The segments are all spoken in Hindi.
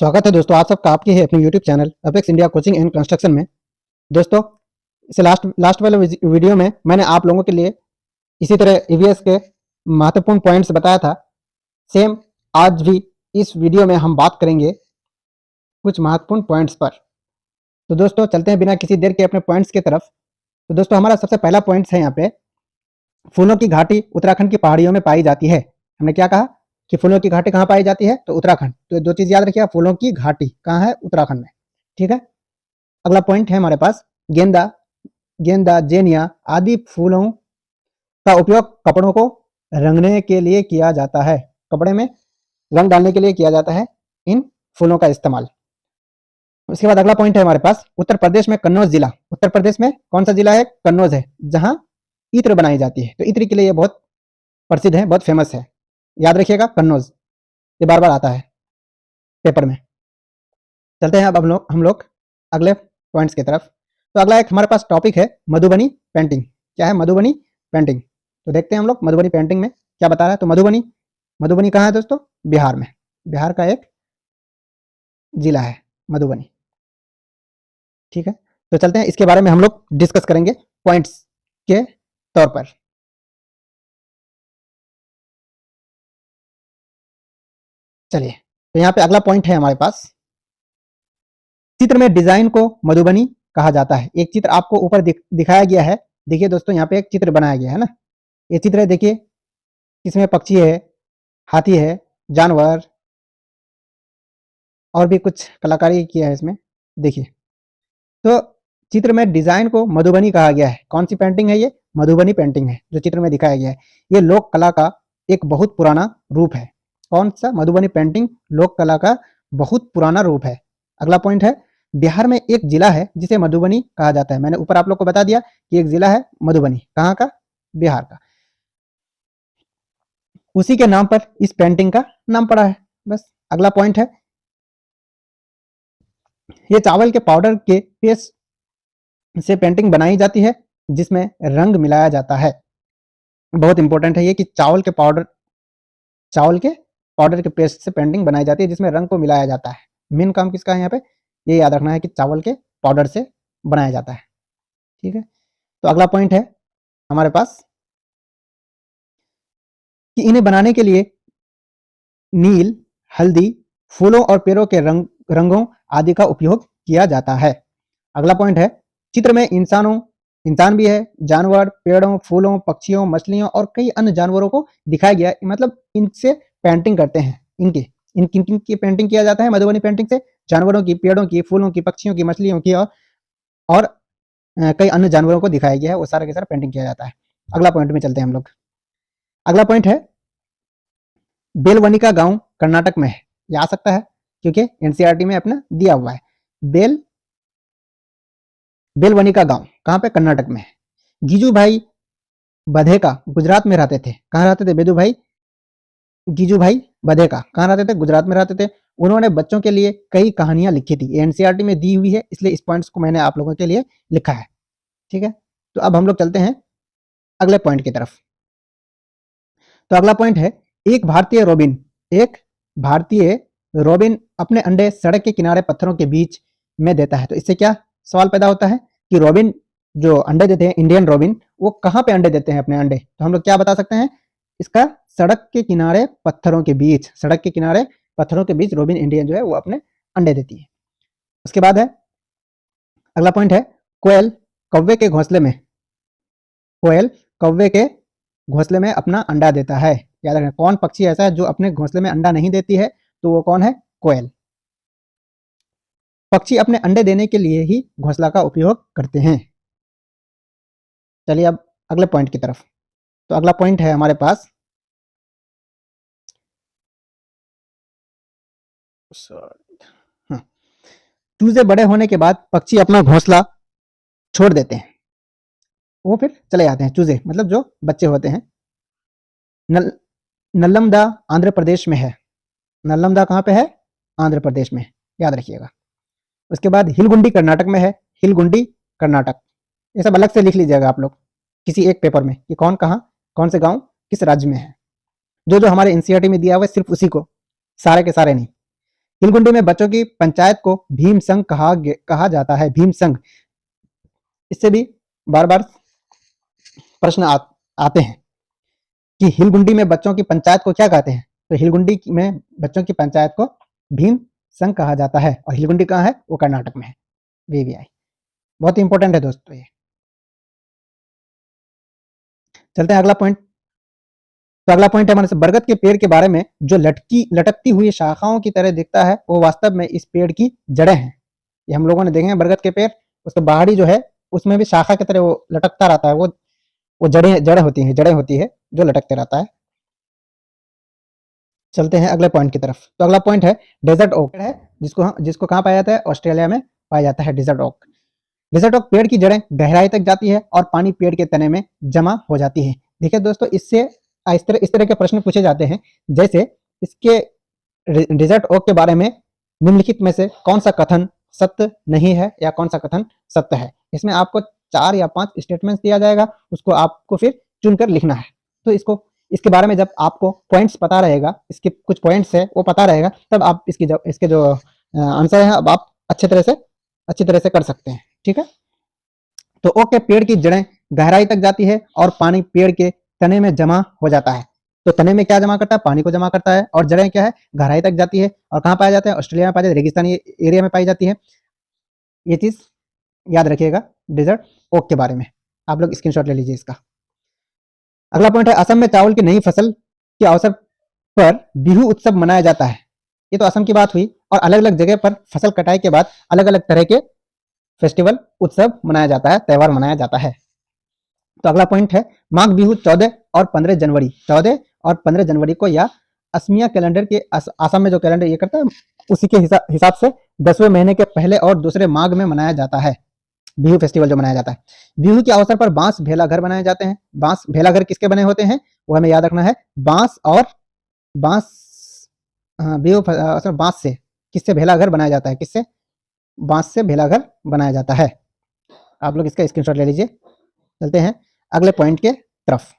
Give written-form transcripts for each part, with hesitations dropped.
स्वागत है दोस्तों, आप सबका आपके है अपने YouTube channel apex India coaching and construction में। दोस्तों, इसे लास्ट वाले वीडियो में मैंने आप लोगों के लिए इसी तरह ईवीएस के महत्वपूर्ण पॉइंट्स बताया था। सेम आज भी इस वीडियो में हम बात करेंगे कुछ महत्वपूर्ण पॉइंट्स पर। तो दोस्तों, चलते हैं बिना किसी देर के अपने पॉइंट्स की तरफ। तो दोस्तों, हमारा सबसे पहला पॉइंट्स है यहाँ पे, फूलों की घाटी उत्तराखंड की पहाड़ियों में पाई जाती है। हमने क्या कहा कि फूलों की घाटी कहाँ पाई जाती है? तो उत्तराखंड। तो ये दो चीज याद रखिएगा, फूलों की घाटी कहाँ है? उत्तराखंड में। ठीक है। अगला पॉइंट है हमारे पास, गेंदा जेनिया आदि फूलों का उपयोग कपड़ों को रंगने के लिए किया जाता है। कपड़े में रंग डालने के लिए किया जाता है इन फूलों का इस्तेमाल। उसके बाद अगला पॉइंट है हमारे पास, उत्तर प्रदेश में कन्नौज जिला। उत्तर प्रदेश में कौन सा जिला है? कन्नौज है, जहां इत्र बनाई जाती है। तो इत्र के लिए ये बहुत प्रसिद्ध है, बहुत फेमस है। याद रखिएगा, कन्नौज, ये बार बार आता है पेपर में। चलते हैं अब हम लोग अगले पॉइंट्स की तरफ। तो अगला एक हमारे पास टॉपिक है मधुबनी पेंटिंग। क्या है? मधुबनी पेंटिंग। तो देखते हैं हम लोग मधुबनी पेंटिंग में क्या बता रहा है। तो मधुबनी कहाँ है दोस्तों? बिहार में। बिहार का एक जिला है मधुबनी। ठीक है। तो चलते हैं, इसके बारे में हम लोग डिस्कस करेंगे पॉइंट्स के तौर पर। चलिए, तो यहाँ पे अगला पॉइंट है हमारे पास, चित्र में डिजाइन को मधुबनी कहा जाता है। एक चित्र आपको ऊपर दिखाया गया है। देखिए दोस्तों, यहाँ पे एक चित्र बनाया गया है ना। ये चित्र है, देखिए, इसमें पक्षी है, हाथी है, जानवर, और भी कुछ कलाकारी किया है इसमें। देखिए, तो चित्र में डिजाइन को मधुबनी कहा गया है। कौन सी पेंटिंग है ये? मधुबनी पेंटिंग है, जो चित्र में दिखाया गया है। ये लोक कला का एक बहुत पुराना रूप है। कौन सा? मधुबनी पेंटिंग लोक कला का बहुत पुराना रूप है। अगला पॉइंट है, बिहार में एक जिला है जिसे मधुबनी कहा जाता है। मैंने ऊपर आप लोग को बता दिया कि एक जिला है मधुबनी। कहाँ का? बिहार का। उसी के नाम पर इस पेंटिंग का नाम पड़ा है, बस। अगला पॉइंट है, ये चावल के पाउडर के पेस्ट से पेंटिंग बनाई जाती है जिसमें रंग मिलाया जाता है। बहुत इंपॉर्टेंट है ये कि चावल के पाउडर के पेस्ट से पेंटिंग बनाई जाती है जिसमें रंग को मिलाया जाता है। मेन काम किसका है यहाँ पे? ये याद रखना है कि चावल के पाउडर से बनाया जाता है। ठीक है। तो अगला पॉइंट है हमारे पास कि इन्हें बनाने के लिए नील, हल्दी, फूलों और पेड़ों के रंगों आदि का उपयोग किया जाता है। अगला पॉइंट है, चित्र में इंसान भी है, जानवर, पेड़ों, फूलों, पक्षियों, मछलियों और कई अन्य जानवरों को दिखाया गया। मतलब इनसे पेंटिंग करते हैं। इनकी पेंटिंग किया जाता है मधुबनी पेंटिंग से। जानवरों की, पेड़ों की, फूलों की, पक्षियों की, मछलियों की और कई अन्य जानवरों को दिखाया गया है। वो सारा के सारा पेंटिंग किया जाता है। अगला पॉइंट में चलते हैं हम लोग। अगला पॉइंट है, बेलवनिका गांव कर्नाटक में है। ये आ सकता है क्योंकि एनसीईआरटी में अपना दिया हुआ है। बेलवनिका गांव कहाँ पे? कर्नाटक में है। गीजू भाई बधेका गुजरात में रहते थे। कहाँ रहते थे? गीजू भाई बधेका कहाँ रहते थे? गुजरात में रहते थे। उन्होंने बच्चों के लिए कई कहानियां लिखी थी। एनसीईआरटी में दी हुई है, इसलिए इस पॉइंट्स को मैंने आप लोगों के लिए लिखा है। ठीक है। तो अब हम लोग चलते हैं अगले पॉइंट की तरफ। तो अगला पॉइंट है, एक भारतीय रोबिन अपने अंडे सड़क के किनारे पत्थरों के बीच में देता है। तो इससे क्या सवाल पैदा होता है कि रोबिन जो अंडे देते हैं, इंडियन रोबिन, वो कहाँ पे अंडे देते हैं अपने अंडे? तो हम लोग क्या बता सकते हैं इसका? सड़क के किनारे पत्थरों के बीच रोबिन इंडियन जो है वो अपने अंडे देती है। उसके बाद है अगला पॉइंट है, कोयल कौवे के घोंसले में अपना अंडा देता है। याद रखना, कौन पक्षी ऐसा है जो अपने घोंसले में अंडा नहीं देती है? तो वो कौन है? कोयल। पक्षी अपने अंडे देने के लिए ही घोंसला का उपयोग करते हैं। चलिए अब अगले पॉइंट की तरफ। तो अगला पॉइंट है हमारे पास, हाँ, चूजे बड़े होने के बाद पक्षी अपना घोंसला छोड़ देते हैं। वो फिर चले जाते हैं। चूजे मतलब जो बच्चे होते हैं। नल्लमदा आंध्र प्रदेश में है। नल्लमदा कहाँ पे है? आंध्र प्रदेश में, याद रखिएगा। उसके बाद हिलगुंडी कर्नाटक में है। हिलगुंडी कर्नाटक, ये सब अलग से लिख लीजिएगा आप लोग किसी एक पेपर में कि कौन से गांव किस राज्य में है। जो हमारे एनसीईआरटी में दिया हुआ है सिर्फ उसी को, सारे के सारे नहीं। हिलगुंडी में बच्चों की पंचायत को भीम संघ कहा जाता है। भीम संघ, इससे भी बार बार प्रश्न आते हैं कि हिलगुंडी में बच्चों की पंचायत को क्या कहते हैं। तो हिलगुंडी में बच्चों की पंचायत को भीम संघ कहा जाता है। और हिलगुंडी कहाँ है? वो कर्नाटक में है। VVI बहुत ही इंपॉर्टेंट है दोस्तों ये। चलते हैं अगला पॉइंट। तो अगला पॉइंट है हमारे से बरगद के पेड़ के बारे में। जो लटकती हुई शाखाओं की तरह दिखता है वो वास्तव में इस पेड़ की जड़ें हैं। ये हम लोगों ने देखे हैं बरगद के पेड़, उसका बाहरी जो है उसमें भी शाखा की तरह वो लटकता रहता है। वो जड़ें होती है जो लटकते रहता है। चलते हैं अगले पॉइंट की तरफ। तो अगला पॉइंट है डेजर्ट ओक है, जिसको कहाँ पाया जाता है? ऑस्ट्रेलिया में पाया जाता है डेजर्ट ओक। डेजर्ट ओक पेड़ की जड़ें गहराई तक जाती है और पानी पेड़ के तने में जमा हो जाती है। देखिए दोस्तों, इससे इस तरह के प्रश्न पूछे जाते हैं, जैसे इसके डेजर्ट ओक के बारे में निम्नलिखित में से कौन सा कथन सत्य नहीं है या कौन सा कथन सत्य है। इसमें आपको 4 या 5 स्टेटमेंट्स दिया जाएगा, उसको आपको फिर चुनकर लिखना है। तो इसके बारे में जब आपको पॉइंट्स पता रहेगा, इसके कुछ पॉइंट्स है वो पता रहेगा, तब आप इसके जो आंसर है अब आप अच्छी तरह से कर सकते हैं। ठीक है, तो ओक के पेड़ की जड़ें गहराई तक जाती है और पानी पेड़ के तने में जमा हो जाता है। तो तने में क्या जमा करता है? पानी को जमा करता है। और जड़ें क्या है? गहराई तक जाती है। और कहाँ पाया जाता है? ऑस्ट्रेलिया में पाया जाता है, रेगिस्तानी एरिया में पाई जाती है। ये चीज याद रखिएगा डेजर्ट ओक के बारे में। आप लोग स्क्रीनशॉट ले लीजिए इसका। अगला पॉइंट है असम में चावल की नई फसल के अवसर पर बिहू उत्सव मनाया जाता है। ये तो असम की बात हुई। और अलग अलग जगह पर फसल कटाई के बाद अलग अलग तरह के फेस्टिवल उत्सव मनाया जाता है, त्योहार मनाया जाता है। तो अगला पॉइंट है माघ बिहू 14 और 15 जनवरी 14 और 15 जनवरी को या असमिया कैलेंडर के असम में जो कैलेंडर ये करता है उसी के हिसाब से 10वें महीने के पहले और दूसरे माघ में मनाया जाता है बिहू फेस्टिवल जो मनाया जाता है। बिहू के अवसर पर बांस भेला घर बनाए जाते हैं। बांस भेला घर किसके बने होते हैं? वो हमें याद रखना है। बांस बिहू अवसर बांस से किससे भेला घर बनाया जाता है? किससे? बांस से भेला घर बनाया जाता है। आप लोग इसका स्क्रीनशॉट ले लीजिए। चलते हैं अगले पॉइंट के तरफ।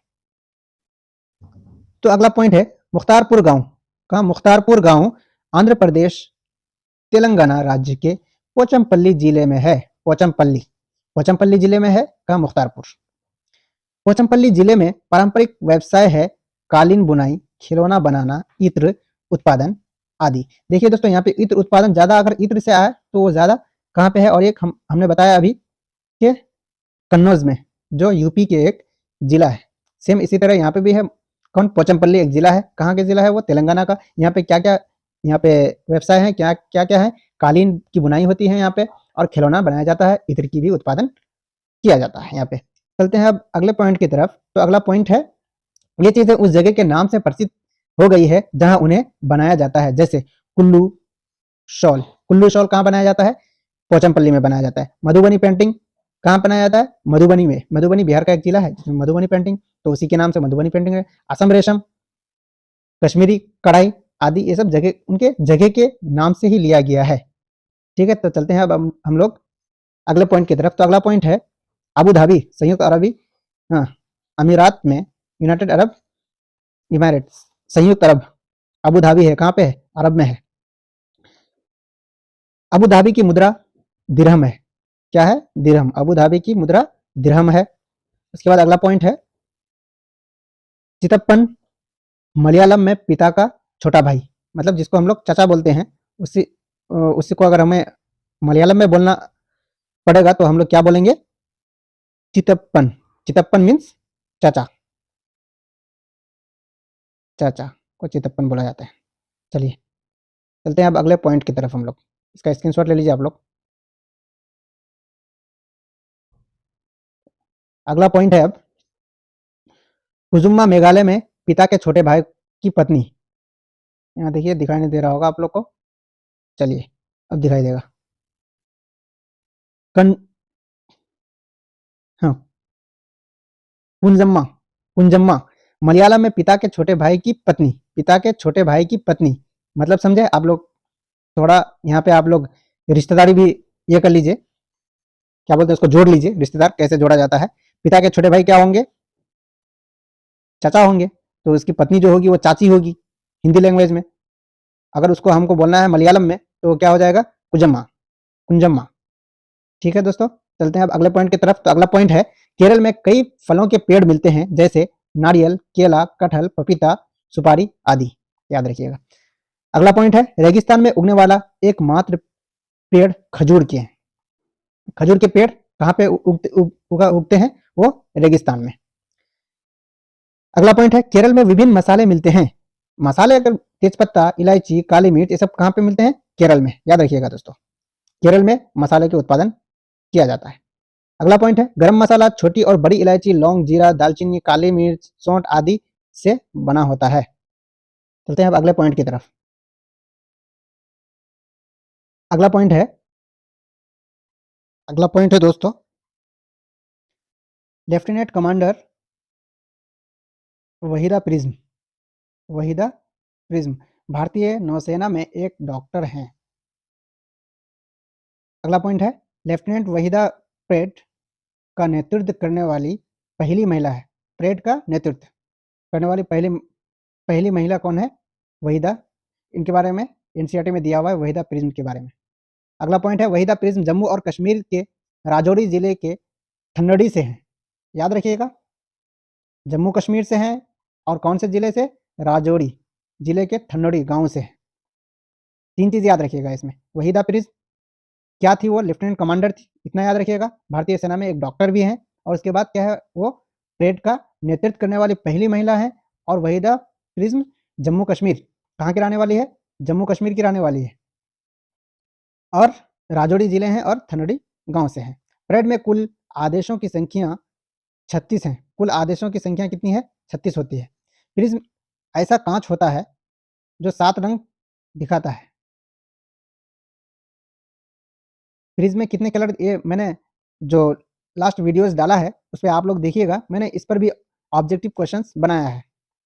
तो अगला पॉइंट है मुख्तारपुर गांव। कहाँ? मुख्तारपुर गांव आंध्र प्रदेश तेलंगाना राज्य के पोचमपल्ली जिले में है। पोचमपल्ली जिले में है। कहाँ? मुख्तारपुर। पोचमपल्ली जिले में पारंपरिक व्यवसाय है कालीन बुनाई, खिलौना बनाना, इत्र उत्पादन आदि। देखिए दोस्तों, यहाँ पे इत्र उत्पादन ज्यादा, अगर इत्र से आया तो वो ज्यादा कहाँ पे है? और एक हमने बताया अभी कि कन्नौज में, जो यूपी के एक जिला है। सेम इसी तरह यहाँ पे भी है। कौन? पोचमपल्ली एक जिला है। कहाँ के जिला है वो? तेलंगाना का। यहाँ पे क्या क्या यहाँ पे व्यवसाय है? क्या क्या है? कालीन की बुनाई होती है यहाँ पे, और खिलौना बनाया जाता है, इत्र की भी उत्पादन किया जाता है यहाँ पे। चलते हैं अब अगले पॉइंट की तरफ। तो अगला पॉइंट है ये चीजें उस जगह के नाम से प्रसिद्ध हो गई है जहां उन्हें बनाया जाता है। जैसे कुल्लू शॉल कहाँ बनाया जाता है? पोचमपल्ली में बनाया जाता है। मधुबनी पेंटिंग कहाँ बनाया जाता है? मधुबनी में। मधुबनी बिहार का एक जिला है जिसमें मधुबनी पेंटिंग, तो उसी के नाम से मधुबनी पेंटिंग है। असम रेशम, कश्मीरी कढ़ाई आदि, ये सब जगह उनके जगह के नाम से ही लिया गया है। ठीक है, तो चलते हैं अब हम लोग अगले पॉइंट की तरफ। तो अगला पॉइंट है अबू धाबी, संयुक्त अरबी अमीरात में, यूनाइटेड अरब इमारेट्स, संयुक्त अरब। अबू धाबी है कहाँ पे है? अरब में है। अबू धाबी की मुद्रा दिरहम है। क्या है? दिरहम। अबू धाबी की मुद्रा दिरहम है। उसके बाद अगला पॉइंट है चितप्पन मलयालम में पिता का छोटा भाई, मतलब जिसको हम लोग चाचा बोलते हैं, उसी को अगर हमें मलयालम में बोलना पड़ेगा तो हम लोग क्या बोलेंगे? चितप्पन मीन्स चाचा। चाचा को चितप्पन बोला जाता है। चलिए चलते हैं अब अगले पॉइंट की तरफ हम लोग। इसका स्क्रीनशॉट ले लीजिए आप लोग। अगला पॉइंट है अब कुजुम्मा मेघालय में पिता के छोटे भाई की पत्नी। यहाँ देखिए, दिखाई नहीं दे रहा होगा आप लोग को। चलिए अब दिखाई देगा। कन हाँ, कुंजम्मा मलयालम में पिता के छोटे भाई की पत्नी। मतलब समझे आप लोग? थोड़ा यहाँ पे आप लोग रिश्तेदारी भी ये कर लीजिए, क्या बोलते हैं उसको, जोड़ लीजिए। रिश्तेदार कैसे जोड़ा जाता है? पिता के छोटे भाई क्या होंगे? चाचा होंगे। तो उसकी पत्नी जो होगी वो चाची होगी हिंदी लैंग्वेज में। अगर उसको हमको बोलना है मलयालम में तो क्या हो जाएगा, कुजम्मा, कुंजम्मा। ठीक है दोस्तों, चलते हैं अब अगले पॉइंट की तरफ। तो अगला पॉइंट है, केरल में कई फलों के पेड़ मिलते हैं जैसे नारियल, केला, कटहल, पपीता, सुपारी आदि, याद रखिएगा। अगला पॉइंट है, रेगिस्तान में उगने वाला एकमात्र पेड़ खजूर के हैं। खजूर के पेड़ कहाँ पे उगते हैं, वो रेगिस्तान में। अगला पॉइंट है, केरल में विभिन्न मसाले मिलते हैं। मसाले अगर तेजपत्ता, इलायची, काली मिर्च, ये सब कहाँ पे मिलते हैं, केरल में, याद रखिएगा दोस्तों। केरल में मसाले के उत्पादन किया जाता है। अगला पॉइंट है, गरम मसाला छोटी और बड़ी इलायची, लौंग, जीरा, दालचीनी, काली मिर्च, सौंठ आदि से बना होता है। चलते हैं अब अगले पॉइंट की तरफ। अगला पॉइंट है, अगला पॉइंट है दोस्तों, lieutenant commander Waheeda prism, Waheeda prism भारतीय नौसेना में एक डॉक्टर हैं। अगला पॉइंट है, लेफ्टिनेंट वहीदा परेड का नेतृत्व करने वाली पहली महिला है। परेड का नेतृत्व करने वाली पहली पहली महिला कौन है, वहीदा। इनके बारे में एनसीईआरटी में दिया हुआ है, वहीदा प्रिज्म के बारे में। अगला पॉइंट है, वहीदा प्रिज्म जम्मू और कश्मीर के राजौरी जिले के थन्नडी से हैं। याद रखिएगा, जम्मू कश्मीर से हैं और कौन से जिले से, राजौरी जिले के थन्नडी गांव से है। 3 चीज याद रखिएगा इसमें। वहीदा प्रिज्म क्या थी, वो लेफ्टिनेंट कमांडर थी, इतना याद रखिएगा। भारतीय सेना में एक डॉक्टर भी हैं, और उसके बाद क्या है, वो परेड का नेतृत्व करने वाली पहली महिला है। और वहीदा प्रिज्म जम्मू कश्मीर, कहाँ की रहने वाली है, जम्मू कश्मीर की रहने वाली है, और राजौरी जिले हैं और थन्नडी गांव से हैं। परेड में कुल आदेशों की संख्या 36 है। कुल आदेशों की संख्या कितनी है, 36 होती है। प्रिज्म ऐसा कांच होता है जो 7 रंग दिखाता है। प्रिज्म में कितने कलर, ये मैंने जो लास्ट वीडियोस डाला है उस पर आप लोग देखिएगा, मैंने इस पर भी ऑब्जेक्टिव क्वेश्चंस बनाया है,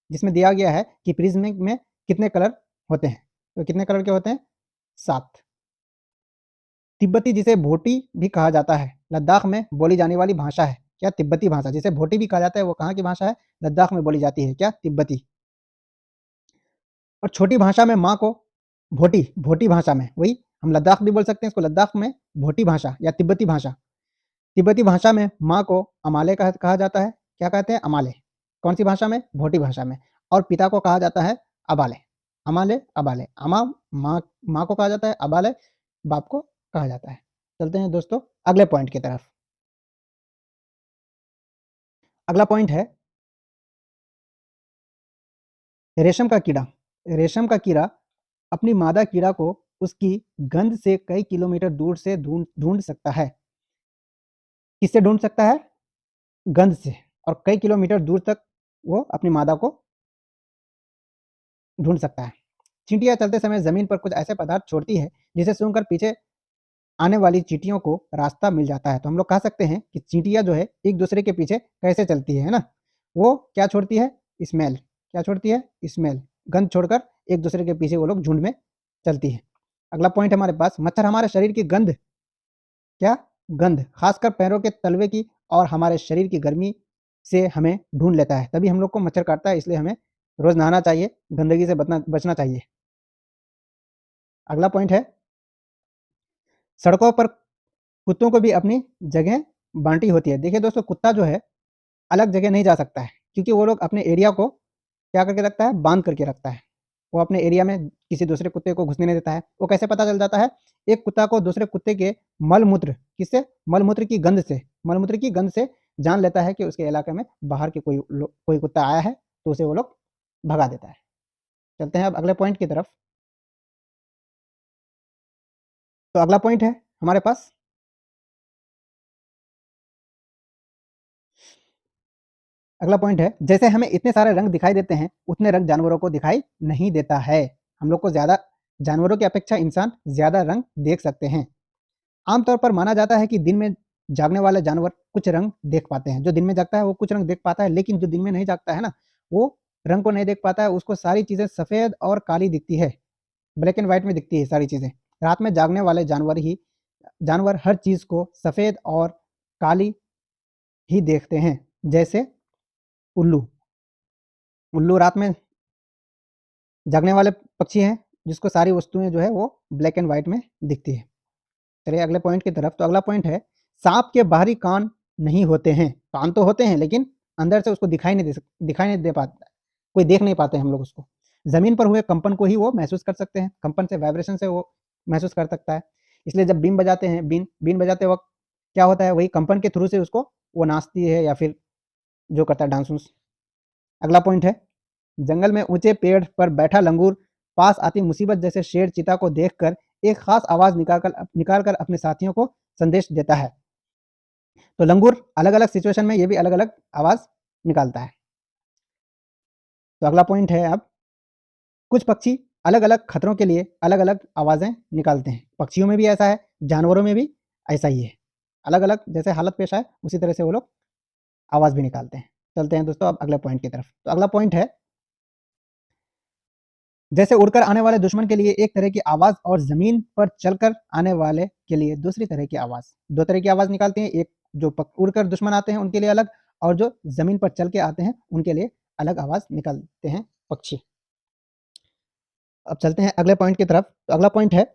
जिसमें दिया गया है कि प्रिज्म में कितने कलर होते हैं। तो कितने कलर के होते हैं, 7। तिब्बती, जिसे भोटी भी कहा जाता है, लद्दाख में बोली जाने वाली भाषा है। क्या, तिब्बती भाषा, जिसे भोटी भी कहा जाता है, वो कहाँ की भाषा है, लद्दाख में बोली जाती है, क्या, तिब्बती। और छोटी भाषा में माँ को भोटी, भोटी भाषा में, वही हम लद्दाख भी बोल सकते हैं इसको, लद्दाख में भोटी भाषा या तिब्बती भाषा। तिब्बती भाषा में माँ को अमाले कहा जाता है। क्या कहते हैं, अमाले। कौन सी भाषा में, भोटी भाषा में। और पिता को कहा जाता है अबाले, अमाले, अबाले। अमा माँ को कहा जाता है, अबाले बाप को कहा जाता है। चलते हैं दोस्तों अगले पॉइंट की तरफ। अगला पॉइंट है, रेशम का कीड़ा। रेशम का कीड़ा अपनी मादा कीड़ा को उसकी गंध से कई किलोमीटर दूर से ढूंढ सकता है। किससे ढूंढ सकता है, गंध से, और कई किलोमीटर दूर तक वो अपनी मादा को ढूंढ सकता है। चींटियां चलते समय जमीन पर कुछ ऐसे पदार्थ छोड़ती है जिसे सूंघकर पीछे आने वाली चींटियों को रास्ता मिल जाता है। तो हम लोग कह सकते हैं कि चींटियां जो है एक दूसरे के पीछे कैसे चलती है ना, वो क्या छोड़ती है, स्मेल। क्या छोड़ती है, स्मेल, गंध छोड़कर एक दूसरे के पीछे वो लोग झुंड में चलती है। अगला पॉइंट हमारे पास, मच्छर हमारे शरीर की गंध, क्या, गंध, खासकर पैरों के तलवे की और हमारे शरीर की गर्मी से हमें ढूंढ लेता है, तभी हम लोग को मच्छर काटता है। इसलिए हमें रोज नहाना चाहिए, गंदगी से बचना चाहिए। अगला पॉइंट है, सड़कों पर कुत्तों को भी अपनी जगह बांटी होती है। देखिए दोस्तों, कुत्ता जो है अलग जगह नहीं जा सकता है, क्योंकि वो लोग अपने एरिया को क्या करके रखता है, बांध करके रखता है। वो अपने एरिया में किसी दूसरे कुत्ते को घुसने नहीं देता है। वो कैसे पता चल जाता है, एक कुत्ता को दूसरे कुत्ते के मलमूत्र, किससे, मलमूत्र की गंध से, मलमूत्र की गंध से जान लेता है कि उसके इलाके में बाहर के कोई कुत्ता आया है, तो उसे वो लोग भगा देता है। चलते हैं अब अगले पॉइंट की तरफ। तो अगला पॉइंट है हमारे पास, अगला पॉइंट है, जैसे हमें इतने सारे रंग दिखाई देते हैं उतने रंग जानवरों को दिखाई नहीं देता है। हम लोग को ज्यादा, जानवरों की अपेक्षा इंसान ज्यादा रंग देख सकते हैं। आमतौर पर माना जाता है कि दिन में जागने वाले जानवर कुछ रंग देख पाते हैं। जो दिन में जागता है वो कुछ रंग देख पाता है, लेकिन जो दिन में नहीं जागता है ना, वो रंग को नहीं देख पाता है। उसको सारी चीजें सफेद और काली दिखती है, ब्लैक एंड व्हाइट में दिखती है सारी चीजें। रात में जागने वाले जानवर हर चीज को सफेद और काली ही देखते हैं। जैसे उल्लू, उल्लू रात में जागने वाले पक्षी हैं, जिसको सारी वस्तुएं जो है वो ब्लैक एंड व्हाइट में दिखती है। चलिए अगले पॉइंट की तरफ। तो अगला पॉइंट है, सांप के बाहरी कान नहीं होते हैं। कान तो होते हैं लेकिन अंदर से उसको दिखाई नहीं दे पाता, कोई देख नहीं पाते हम लोग उसको। जमीन पर हुए कंपन को ही वो महसूस कर सकते हैं, कंपन से, वाइब्रेशन से वो महसूस कर सकता है। इसलिए जब बीन बजाते हैं, बीन बीन बजाते वक्त क्या होता है, वही कंपन के थ्रू से उसको वो नाचती है या फिर जो करता है डांस उन्स। अगला पॉइंट है, जंगल में ऊंचे पेड़ पर बैठा लंगूर पास आती मुसीबत जैसे शेर चीता को देखकर एक खास आवाज निकालकर अपने साथियों को संदेश देता है। तो लंगूर अलग अलग सिचुएशन में ये भी अलग अलग आवाज निकालता है। तो अगला पॉइंट है, अब कुछ पक्षी अलग अलग खतरों के लिए अलग अलग आवाजें निकालते हैं। पक्षियों में भी ऐसा है, जानवरों में भी ऐसा ही है। अलग अलग जैसे हालत पेश आए उसी तरह से वो लोग आवाज भी निकालते हैं। चलते हैं दोस्तों अब अगले पॉइंट की तरफ। तो अगला पॉइंट है, जैसे उड़कर आने वाले दुश्मन के लिए एक तरह की आवाज और जमीन पर चलकर आने वाले के लिए दूसरी तरह की आवाज। दो तरह की आवाज निकालते हैं, एक जो उड़कर दुश्मन आते हैं उनके लिए अलग, और जो जमीन पर चल के आते हैं उनके लिए अलग आवाज निकालते हैं पक्षी। अब चलते हैं अगले पॉइंट की तरफ। तो अगला पॉइंट है,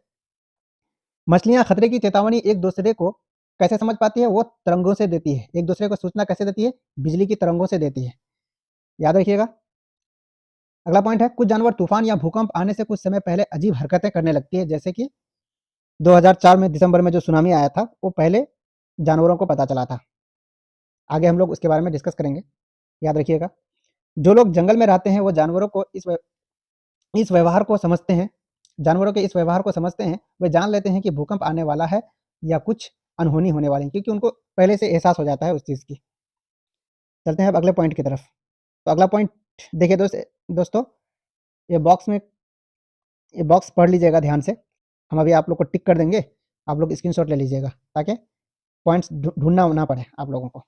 मछलियां खतरे की चेतावनी एक दूसरे को कैसे समझ पाती है, वो तरंगों से देती है। एक दूसरे को सूचना कैसे देती है, बिजली की तरंगों से देती है, याद रखिएगा। अगला पॉइंट है, कुछ जानवर तूफान या भूकंप आने से कुछ समय पहले अजीब हरकतें करने लगती है। जैसे कि 2004 में दिसंबर में जो सुनामी आया था, वो पहले जानवरों को पता चला था। आगे हम लोग उसके बारे में डिस्कस करेंगे, याद रखिएगा। जो लोग जंगल में रहते हैं वो जानवरों को इस व्यवहार को समझते हैं, जानवरों के इस व्यवहार को समझते हैं। वे जान लेते हैं कि भूकंप आने वाला है या कुछ अनहोनी होने वाली है, क्योंकि उनको पहले से एहसास हो जाता है उस चीज़ की। चलते हैं अब अगले पॉइंट की तरफ। तो अगला पॉइंट देखिए दोस्तों, ये ये बॉक्स पढ़ लीजिएगा ध्यान से। हम अभी आप लोग को टिक कर देंगे, आप लोग स्क्रीनशॉट ले लीजिएगा ताकि पॉइंट्स ढूंढना ना पड़े आप लोगों को।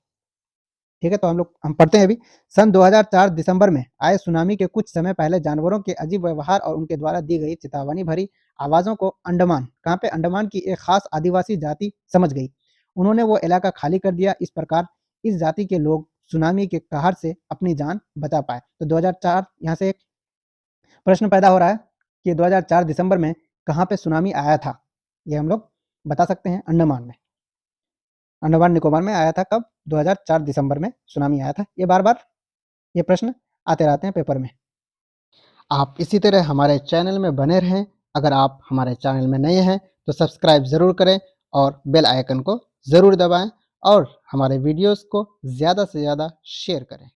ठीक है, तो हम पढ़ते हैं अभी। सन 2004 दिसंबर में आए सुनामी के कुछ समय पहले जानवरों के अजीब व्यवहार और उनके द्वारा दी गई चेतावनी भरी आवाज़ों को अंडमान, कहाँ पे, अंडमान की एक खास आदिवासी जाति समझ गई। उन्होंने वो इलाका खाली कर दिया। इस प्रकार इस जाति के लोग सुनामी के कहर से अपनी जान बचा पाए। तो 2004, यहाँ से एक प्रश्न पैदा हो रहा है कि 2004 दिसंबर में कहाँ पे सुनामी आया था। ये हम लोग बता सकते हैं, अंडमान में, अंडमान निकोबार में आया था। कब? 2004 दिसंबर में सुनामी आया था। ये बार बार ये प्रश्न आते रहते हैं पेपर में। आप इसी तरह हमारे चैनल में बने रहें। अगर आप हमारे चैनल में नए हैं तो सब्सक्राइब ज़रूर करें और बेल आइकन को ज़रूर दबाएं और हमारे वीडियोस को ज़्यादा से ज़्यादा शेयर करें।